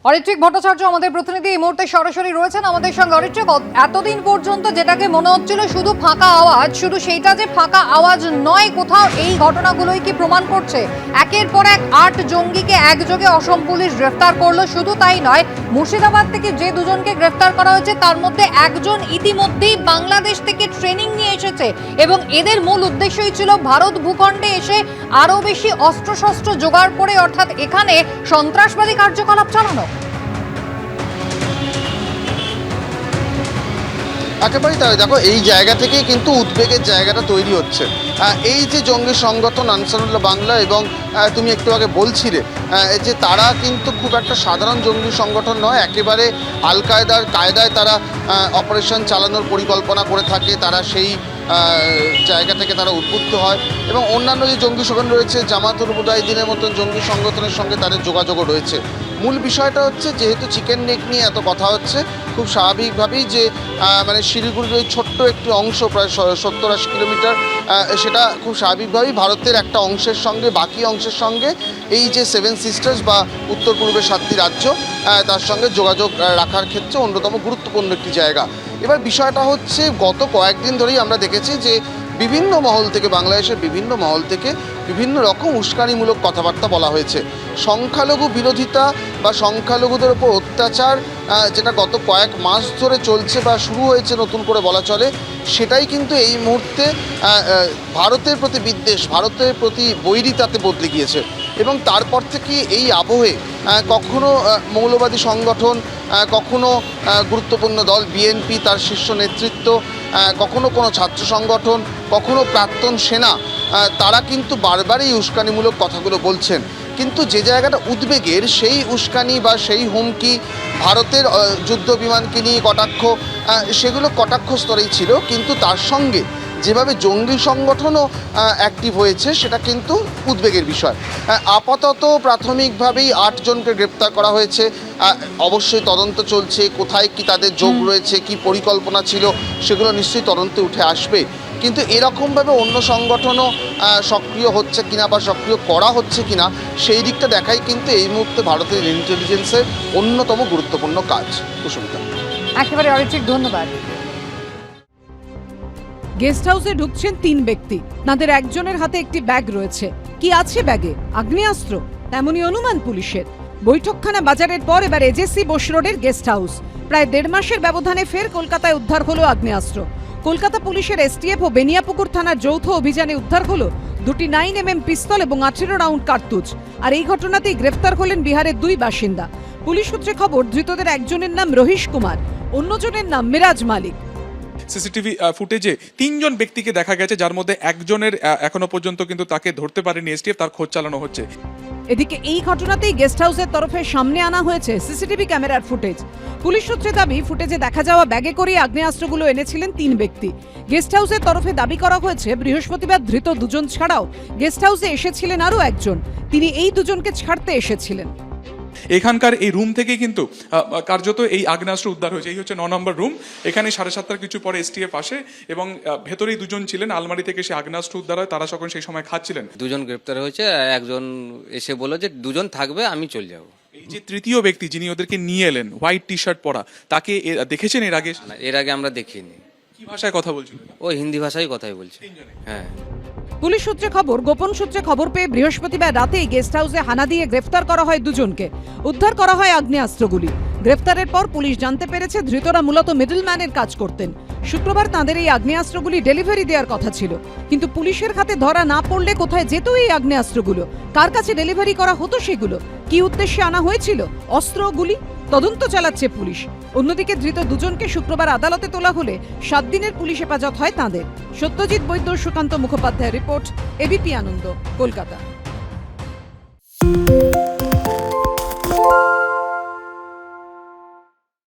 অরিত্রিক ভট্টাচার্য আমাদের প্রতিনিধি এই মুহূর্তে সরাসরি রয়েছেন আমাদের সঙ্গে। অরিত্রিক, এতদিন পর্যন্ত যেটাকে মনে হচ্ছিল শুধু ফাঁকা আওয়াজ, শুধু সেইটা যে ফাঁকা আওয়াজ নয়, কোথাও এই ঘটনাগুলোই কি প্রমাণ করছে? একের পর এক ৮ জঙ্গিকে একযোগে অসম পুলিশ গ্রেফতার করলো। শুধু তাই নয়, মুর্শিদাবাদ থেকে যে দুজনকে গ্রেফতার করা হয়েছে তার মধ্যে একজন ইতিমধ্যেই বাংলাদেশ থেকে ট্রেনিং নিয়ে এসেছে এবং এদের মূল উদ্দেশ্যই ছিল ভারত ভূখণ্ডে এসে আরো বেশি অস্ত্রশস্ত্র জোগাড় করে, অর্থাৎ এখানে সন্ত্রাসবাদী কার্যকলাপ চালানো। একেবারেই তাই। দেখো, এই জায়গা থেকেই কিন্তু উদ্বেগের জায়গাটা তৈরি হচ্ছে। এই যে জঙ্গি সংগঠন আনসারুল্লাহ বাংলা, এবং তুমি একটু আগে বলছিলে যে তারা কিন্তু খুব একটা সাধারণ জঙ্গি সংগঠন নয়, একেবারে আল কায়দার কায়দায় তারা অপারেশন চালানোর পরিকল্পনা করে থাকে। তারা সেই জায়গা থেকে তারা উদ্বুদ্ধ হয় এবং অন্যান্য যে জঙ্গি সংগঠন রয়েছে, জামাতুল মুজাহিদিনের মতন জঙ্গি সংগঠনের সঙ্গে তাদের যোগাযোগও রয়েছে। মূল বিষয়টা হচ্ছে, যেহেতু চিকেন নেক নিয়ে এত কথা হচ্ছে, খুব স্বাভাবিকভাবেই যে মানে শিলিগুড়ির ওই ছোট্ট একটি অংশ, প্রায় 70-80 কিলোমিটার, সেটা খুব স্বাভাবিকভাবেই ভারতের একটা অংশের সঙ্গে বাকি অংশের সঙ্গে এই যে 7 সিস্টার্স বা উত্তর পূর্বের 7টি রাজ্য, তার সঙ্গে যোগাযোগ রাখার ক্ষেত্রে অন্যতম গুরুত্বপূর্ণ একটি জায়গা। এবার বিষয়টা হচ্ছে, গত কয়েকদিন ধরেই আমরা দেখেছি যে বিভিন্ন মহল থেকে, বাংলাদেশের বিভিন্ন মহল থেকে বিভিন্ন রকম উস্কানিমূলক কথাবার্তা বলা হয়েছে। সংখ্যালঘু বিরোধিতা বা সংখ্যালঘুদের ওপর অত্যাচার, যেটা গত কয়েক মাস ধরে চলছে বা শুরু হয়েছে নতুন করে বলা চলে, সেটাই কিন্তু এই মুহূর্তে ভারতের প্রতি বিদ্বেষ, ভারতের প্রতি বৈরিতাতে বদলে গিয়েছে। এবং তারপর থেকে এই আবহে কখনো মৌলবাদী সংগঠন, কখনো গুরুত্বপূর্ণ দল বিএনপি তার শীর্ষ নেতৃত্ব, কখনো কোনো ছাত্র সংগঠন, কখনো প্রাক্তন সেনা, তারা কিন্তু বারবার এই উস্কানিমূলক কথাগুলো বলছেন। কিন্তু যে জায়গাটা উদ্বেগের, সেই উস্কানি বা সেই হুমকি, ভারতের যুদ্ধ বিমানকে নিয়ে কটাক্ষ, সেগুলো কটাক্ষ স্তরেই ছিল। কিন্তু তার সঙ্গে যেভাবে জঙ্গি সংগঠনও অ্যাক্টিভ হয়েছে, সেটা কিন্তু উদ্বেগের বিষয়। আপাতত প্রাথমিকভাবেই ৮ জনকে গ্রেপ্তার করা হয়েছে। অবশ্যই তদন্ত চলছে, কোথায় কি তাদের যোগ রয়েছে, কি পরিকল্পনা ছিল, সেগুলো নিশ্চয়ই তদন্তে উঠে আসবে। কিন্তু এরকমভাবে অন্য সংগঠনও সক্রিয় হচ্ছে কিনা বা সক্রিয় করা হচ্ছে কিনা, সেই দিকটা দেখাই কিন্তু এই মুহূর্তে ভারতের ইন্টেলিজেন্সের অন্যতম গুরুত্বপূর্ণ কাজ। কুসুমিতা, একেবারে অরিত্রিক, ধন্যবাদ। গেস্ট হাউসে ঢুকছেন 3 ব্যক্তি। তাদের একজনের হাতে একটি ব্যাগ রয়েছে। কি আছে ব্যাগে? আগ্নেয়াস্ত্র, তেমনই অনুমান পুলিশের। বৈঠকখানা বাজারের পর এবার এজেসি বোস রোডের গেস্ট হাউস। প্রায় 1.5 মাসের ব্যবধানে ফের কলকাতায় উদ্ধার হলো আগ্নেয়াস্ত্র। কলকাতা পুলিশের এসটিএফ ও বেনিয়াপুকুর থানার যৌথ অভিযানে উদ্ধার হলো 2টি 9mm পিস্তল এবং 18 রাউন্ড কার্তুজ। আর এই ঘটনাতেই গ্রেফতার হলেন বিহারের 2 বাসিন্দা। পুলিশ সূত্রে খবর, ধৃতদের একজনের নাম রহিশ কুমার, অন্যজনের নাম মিরাজ মালিক। সিসিটিভি ফুটেজে 3 জন ব্যক্তিকে দেখা গেছে, যার মধ্যে একজনের এখনো পর্যন্ত কিন্তু তাকে ধরতে পারেনি এসটিএফ, তার খোঁজ চালানো হচ্ছে। এদিকে এই ঘটনাতেই গেস্ট হাউসের তরফে সামনে আনা হয়েছে সিসিটিভি ক্যামেরার ফুটেজ। পুলিশ সূত্রে দাবি, ফুটেজে দেখা যাওয়া ব্যাগে করে আগ্নেয়াস্ত্রগুলো এনেছিলেন 3 ব্যক্তি। গেস্ট হাউসের তরফে দাবি করা হয়েছে, বৃহস্পতিবার ধৃত 2 জন ছাড়াও গেস্ট হাউসে এসেছিলেন আরও একজন। তিনি এই 2 জনকে ছাড়তে এসেছিলেন। এখানকার এই রুম থেকে কিন্তু কার্যত এই আগ্নেয়াস্ত্র উদ্ধার হয়েছে। এই হচ্ছে 9 নম্বর রুম। এখানে 7:30টার কিছু পরে এসটিএফ আসে এবং ভেতরেই 2 জন ছিলেন। আলমারি থেকে সে আগ্নেয়াস্ত্র উদ্ধার হয়। তারা সকল সেই সময় খাচ্ছিলেন। 2 জন গ্রেপ্তার হয়েছে। একজন এসে বলল যে 2 জন থাকবে, আমি চলে যাব। এই যে তৃতীয় ব্যক্তি যিনি ওদেরকে নিয়ে এলেন, হোয়াইট টি শার্ট পরা, তাকে দেখেছেন এর আগে? এর আগে আমরা দেখিনি। কি ভাষায় কথা বলছিলেন? ও হিন্দি ভাষায় কথাই বলছে। হ্যাঁ। পুলিশ সূত্রে খবর, গোপন সূত্রে খবর পেয়ে বৃহস্পতিবার রাতেই গেস্ট হাউসে হানা দিয়ে গ্রেফতার করা হয় 2 জনকে। উদ্ধার করা হয় আগ্নেয়াস্ত্রগুলি। গ্রেফতারের পর পুলিশ জানতে পেরেছে, ধৃতরা মূলত মিডলম্যানের কাজ করতেন। শুক্রবার তাঁদের এই আগ্নেয়াস্ত্রগুলি ডেলিভারি দেওয়ার কথা ছিল, কিন্তু পুলিশের হাতে ধরা না পড়লে কোথায় যেত এই আগ্নেয়াস্ত্রগুলো, কার কাছে ডেলিভারি করা হতো সেগুলো, কি উদ্দেশ্যে আনা হয়েছিল অস্ত্রগুলি, তদন্ত চালাচ্ছে পুলিশ। অন্যদিকে ধৃত 2 জনকে শুক্রবার আদালতে তোলা হলে 7 দিনের পুলিশ হেফাজত হয় তাঁদের। সত্যজিৎ বৈদ্য, সুকান্ত মুখোপাধ্যায়ের রিপোর্ট, এবিপি আনন্দ, কলকাতা।